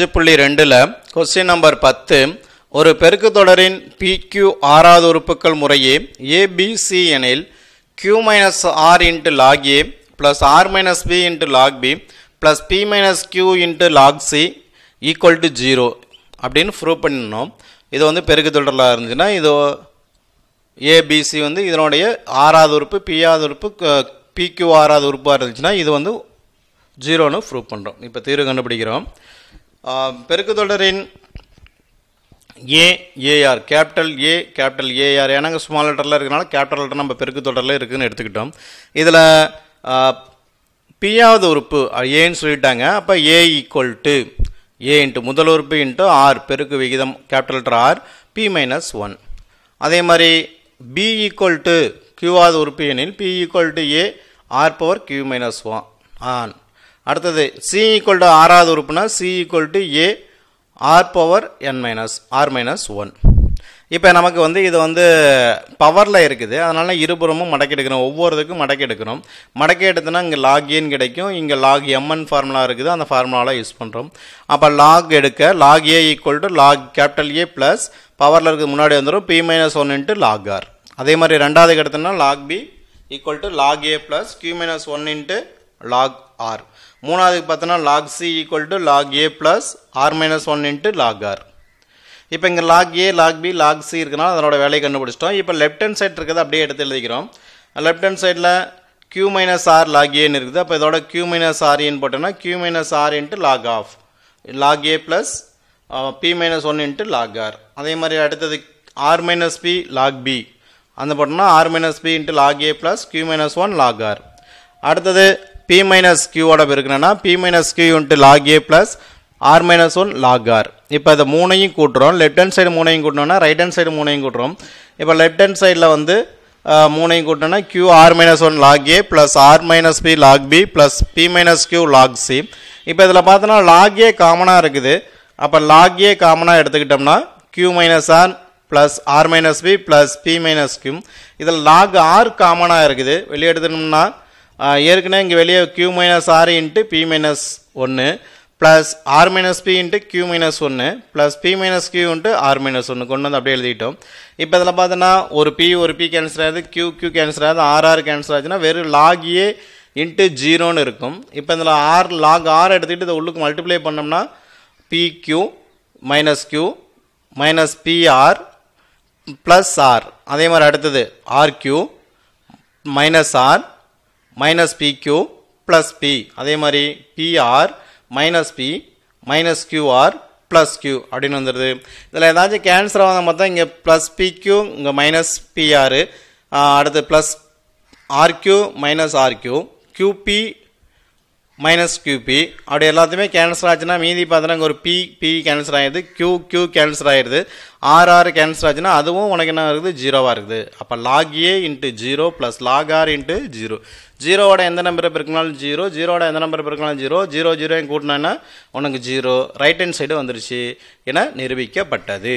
2ல question number 10 ஒரு பெருக்கு தொடரின் PQ ஆறாவது உறுப்புகள் முறையே ABC எனில் Q - R * log A plus R - B * log B plus P - Q * log C equal to 0 அப்படின்னு ப்ரூவ் பண்ணணும். இது வந்து பெருக்கு தொடரில் இருந்துச்சுன்னா இது ABC வந்து இதனுடைய ஆறாவது உறுப்பு P-ஆவது உறுப்பு PQ ஆறாவது உறுப்பாக இருந்துச்சுன்னா இது வந்து 0ன்னு ப்ரூவ் பண்ணுறோம். இப்போ தீர்வு கண்டுபிடிக்கிறோம். பெருக்கு தொடரின் AAR கேபிட்டல் AR ஏன்னா ஸ்மால் லெட்டரில் இருக்கிறனால கேபிட்டல் லெட்டர் நம்ம பெருக்கு தொடரில் இருக்குதுன்னு எடுத்துக்கிட்டோம். இதில் P-ஆவது உறுப்பு ஏன்னு சொல்லிட்டாங்க. அப்போ A = A இன்ட்டு முதல் உறுப்பு இன்ட்டு R பெருக்கு விகிதம் கேபிட்டல் லெட்டர் R P - 1. அதே மாதிரி B = Q-ஆவது உறுப்பு எனில் P = A R⁻Q - 1. அடுத்தது C = ஆறாவது உறுப்புனா C = A R⁻n-R-1. இப்போ நமக்கு வந்து இது வந்து பவரில் இருக்குது. அதனால இருபுறமும் மடக்கி எடுக்கிறோம். ஒவ்வொருத்துக்கும் மடக்கி எடுக்கிறோம். மடக்கி எடுத்தோன்னா இங்கே log A கிடைக்கும். இங்கே log mn ஃபார்முலா இருக்குது. அந்த ஃபார்முலாவில் யூஸ் பண்ணுறோம். அப்போ log எடுக்க log A = log capital A plus பவரில் இருக்கிறது முன்னாடி வந்துடும் P - 1 * log R. அதே மாதிரி ரெண்டாவதுக்கு எடுத்தோம்னா log B = log A plus Q - 1 * log R. மூணாவதுக்கு பார்த்தோன்னா log C = log A plus R - 1 * log R. இப்போ இங்கே log A, log B, log C இருக்குன்னா அதனோட வேலையை கண்டுபிடிச்சிட்டோம். இப்போ லெஃப்ட் ஹேண்ட் சைட் இருக்கிறத அப்படியே எடுத்து எழுதிக்கிறோம். லெஃப்ட் ஹேண்ட் சைடில் Q - R log Aன்னு இருக்குது. அப்போ இதோட Q - R ஏன்னு போட்டோன்னா Q - R * log of log A plus P - 1 * log R. அதே மாதிரி அடுத்தது R - P log B அந்த போட்டோம்னா R - P * log A plus Q - 1 log R. அடுத்தது P - Q ஓட இருக்குன்னா P - Q * log A plus R - 1 log R. இப்போ இதை மூணையும் கூட்டுறோம். லெஃப்ட் ஹேண்ட் சைடு மூணையும் கூட்டணும்னா ரைட் ஹேண்ட் சைடு மூணையும் கூட்டுறோம். இப்போ லெஃப்ட் ஹேண்ட் சைடில் வந்து மூணையும் கூட்டினோன்னா Q R - 1 log A plus R - P log B plus P - Q log C. இப்போ இதில் பார்த்தோன்னா log A காமனாக இருக்குது. அப்போ log A காமனாக எடுத்துக்கிட்டோம்னா Q - R plus R - B plus P - Q. இதில் log R காமனாக இருக்குது. வெளியே எடுத்துட்டோம்னா ஏற்கனவே இங்கே வெளியே Q - R * P - 1 plus R - P * Q - 1 plus P - Q * R - 1 கொண்டு வந்து அப்படியே எழுதிட்டோம். இப்போ இதில் பார்த்தோன்னா ஒரு P கேன்சல் ஆகுது, Q கேன்சல் ஆகுது, R கேன்சல் ஆச்சுன்னா வெறும் log A * 0ன்னு இருக்கும். இப்போ இதில் log R எடுத்துக்கிட்டு இதை உள்ளுக்கு மல்டிப்ளை பண்ணோம்னா PQ - Q - PR plus R. அதே மாதிரி அடுத்தது RQ - R - PQ plus P. அதே மாதிரி PR - P - QR plus Q அப்படின்னு வந்துடுது. இதில் ஏதாச்சும் கேன்சல் ஆகாத பார்த்தா இங்கே ப்ளஸ் PQ இங்கே மைனஸ் PR அடுத்து plus RQ - RQ QP - QP அப்படி எல்லாத்தையுமே கேன்சல் ஆச்சுன்னா மீதி பார்த்தோன்னா இங்கே ஒரு P கேன்சல் ஆகிடுது, Q கேன்சல் ஆகிடுது, R கேன்சல் ஆச்சுன்னா அதுவும் உனக்கு என்ன இருக்குது 0வாக இருக்குது. அப்போ log A * 0 plus log R * 0. 0வோட எந்த நம்பரை பெருக்கினாலும் 0, 0வோட எந்த நம்பரை பெருக்கினாலும் 0, 0 கூட்டினா உனக்கு 0 ரைட் ஹேண்ட் சைடு வந்துருச்சு என நிரூபிக்கப்பட்டது.